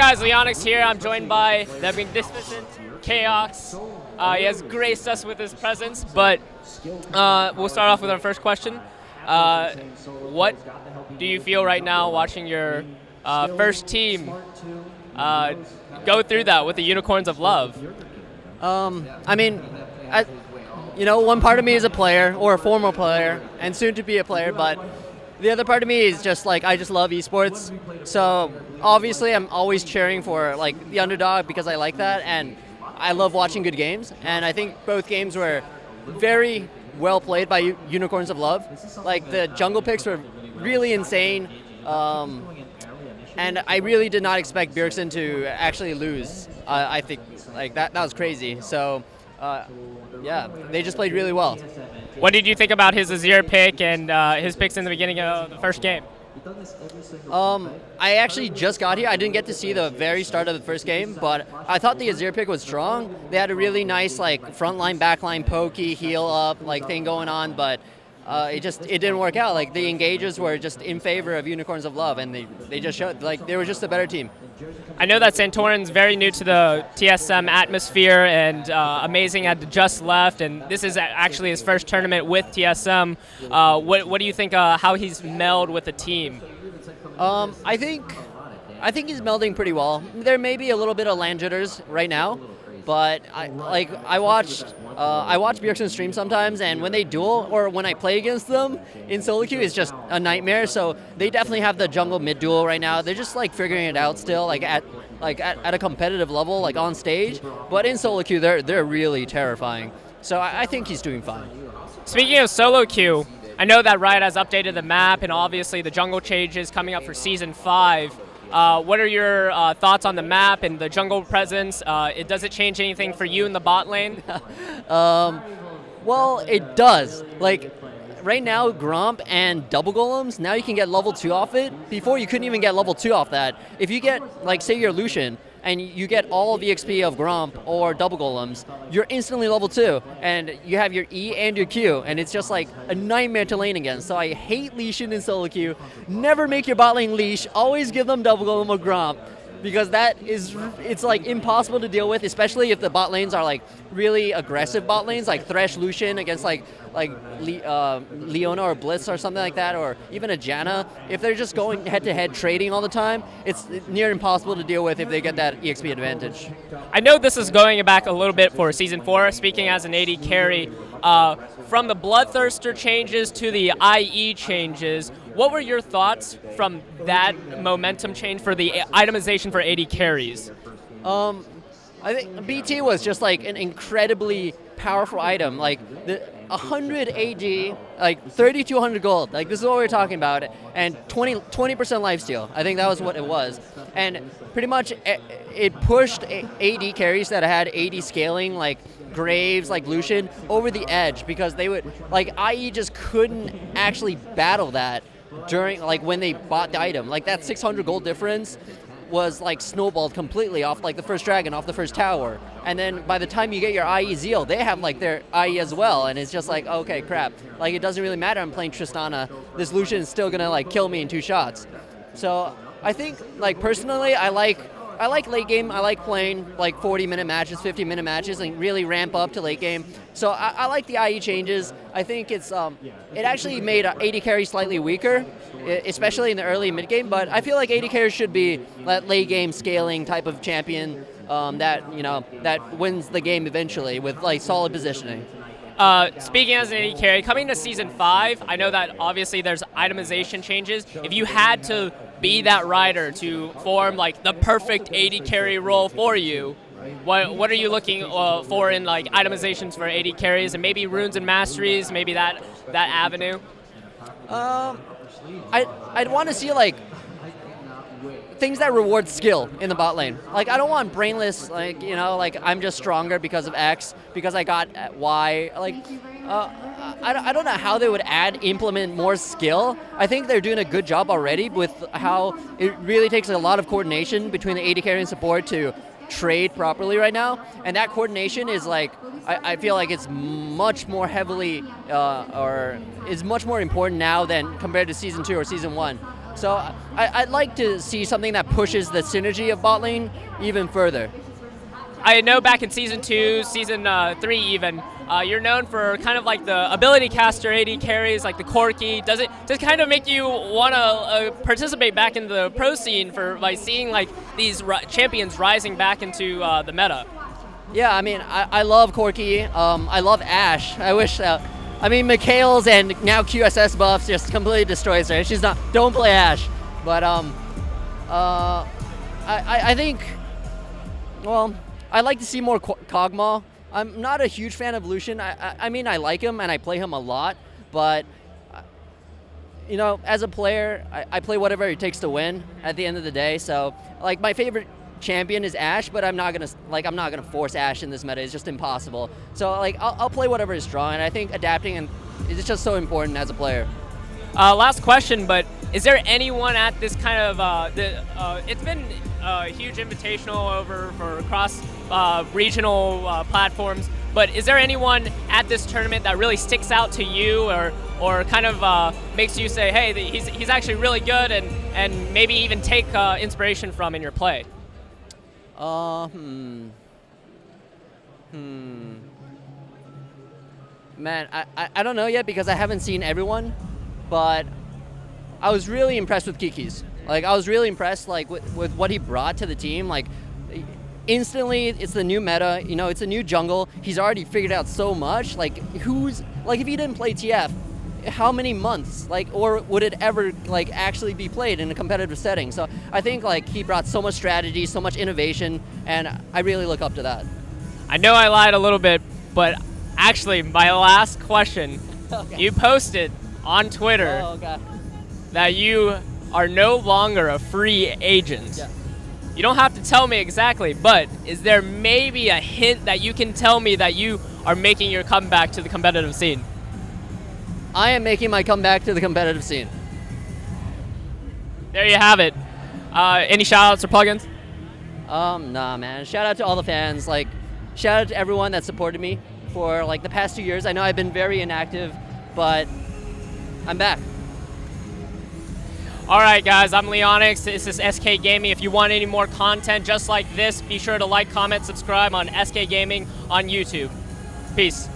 guys, Leonix here. I'm joined by the magnificent Chaox. He has graced us with his presence, but we'll start off with our first question. What do you feel right now watching your first team go through that with the Unicorns of Love? One part of me is a player, or a former player, and soon to be a player, but the other part of me is just like, I just love esports. So obviously I'm always cheering for like the underdog because I like that, and I love watching good games. And I think both games were very well played by Unicorns of Love. Like the jungle picks were really insane. And I really did not expect Bjergsen to actually lose. I think like that was crazy. So yeah, they just played really well. What did you think about his Azir pick and his picks in the beginning of the first game? I actually just got here. I didn't get to see the very start of the first game, but I thought the Azir pick was strong. They had a really nice like front line, back line, pokey, heal up like thing going on, but it didn't work out. Like the engages were just in favor of Unicorns of Love, and they just showed like they were just a better team. I know that Santorin's very new to the TSM atmosphere, and Amazing had just left, and this is actually his first tournament with TSM. What do you think how he's melded with the team? I think he's melding pretty well. There may be a little bit of land jitters right now, but I watch Bjergsen stream sometimes, and when they duel or when I play against them in solo queue, it's just a nightmare. So they definitely have the jungle mid duel right now. They're just like figuring it out still, like at a competitive level, like on stage. But in solo queue, they're really terrifying. So I think he's doing fine. Speaking of solo queue, I know that Riot has updated the map, and obviously the jungle changes coming up for Season 5. What are your thoughts on the map and the jungle presence? Does it change anything for you in the bot lane? Well, it does. Like, right now, Gromp and Double Golems, now you can get level 2 off it. Before, you couldn't even get level 2 off that. If you get, like, say you're Lucian, and you get all the XP of Gromp or Double Golems, you're instantly level 2, and you have your E and your Q, and it's just like a nightmare to lane against. So I hate leashing in solo queue. Never make your bot lane leash. Always give them Double Golem or Gromp, because it's like impossible to deal with, especially if the bot lanes are like really aggressive bot lanes, like Thresh Lucian against like Leona or Blitz or something like that, or even a Janna. If they're just going head-to-head trading all the time, it's near impossible to deal with if they get that EXP advantage. I know this is going back a little bit for Season 4, speaking as an AD carry. From the Bloodthirster changes to the IE changes, what were your thoughts from that momentum change for the itemization for AD carries? I think BT was just like an incredibly powerful item. Like 100 AD, like 3,200 gold. Like this is what we're talking about, and 20% lifesteal. I think that was what it was, and pretty much it pushed AD carries that had AD scaling, like Graves, like Lucian, over the edge, because they would like IE just couldn't actually battle that during like when they bought the item. Like that 600 gold difference was like snowballed completely off like the first dragon, off the first tower, and then by the time you get your IE Zeal, they have like their IE as well, and it's just like, okay, crap, like it doesn't really matter I'm playing Tristana, this Lucian is still gonna like kill me in 2 shots. So I think like personally I like late game. I like playing like 40-minute matches, 50-minute matches, and really ramp up to late game. So I like the IE changes. I think it actually made AD carry slightly weaker, especially in the early mid game. But I feel like AD carry should be that late game scaling type of champion that wins the game eventually with like solid positioning. Speaking as an AD carry, coming to Season 5, I know that obviously there's itemization changes. If you had to be that rider to form like the perfect AD carry role for you, what are you looking for in like itemizations for AD carries, and maybe runes and masteries, maybe that avenue? I'd want to see like things that reward skill in the bot lane. Like I don't want brainless, like like I'm just stronger because of X, because I got Y. Like I don't know how they would implement more skill. I think they're doing a good job already with how it really takes a lot of coordination between the AD carry and support to trade properly right now, and that coordination is like I feel like it's much more heavily or is much more important now than compared to Season 2 or Season 1. So I'd like to see something that pushes the synergy of bot lane even further. I know back in Season 2, Season 3 even, you're known for kind of like the ability caster AD carries, like the Corki. Does it kind of make you want to participate back in the pro scene by seeing like these champions rising back into the meta? Yeah, I mean, I love Corki. I love Ashe. I wish, I mean, Mikhail's and now QSS buffs just completely destroys her. She's not, don't play Ashe. But I think, well, I'd like to see more Kog'Maw. I'm not a huge fan of Lucian. I mean, I like him and I play him a lot, but you know, as a player, I play whatever it takes to win at the end of the day. So, like, my favorite champion is Ashe, but I'm not gonna force Ashe in this meta. It's just impossible. So, like, I'll play whatever is strong, and I think adapting is just so important as a player. Last question, but is there anyone at this kind of it's been a huge invitational over for across regional platforms, but is there anyone at this tournament that really sticks out to you or kind of makes you say, hey, he's actually really good, and maybe even take inspiration from in your play? Man, I don't know yet because I haven't seen everyone, but I was really impressed with Kiki's. Like, I was really impressed, like, with what he brought to the team. Like, instantly, it's the new meta. You know, it's a new jungle. He's already figured out so much. Like, if he didn't play TF, how many months? Like, or would it ever, like, actually be played in a competitive setting? So I think, like, he brought so much strategy, so much innovation, and I really look up to that. I know I lied a little bit, but actually, my last question, okay. You posted on Twitter that you are no longer a free agent. Yeah. You don't have to tell me exactly, but is there maybe a hint that you can tell me that you are making your comeback to the competitive scene? I am making my comeback to the competitive scene. There you have it. Any shout-outs or plugins? Nah, man. Shout out to all the fans. Like, shout out to everyone that supported me for, like, the past 2 years. I know I've been very inactive, but I'm back. All right, guys, I'm Leonix. This is SK Gaming. If you want any more content just like this, be sure to like, comment, subscribe on SK Gaming on YouTube. Peace.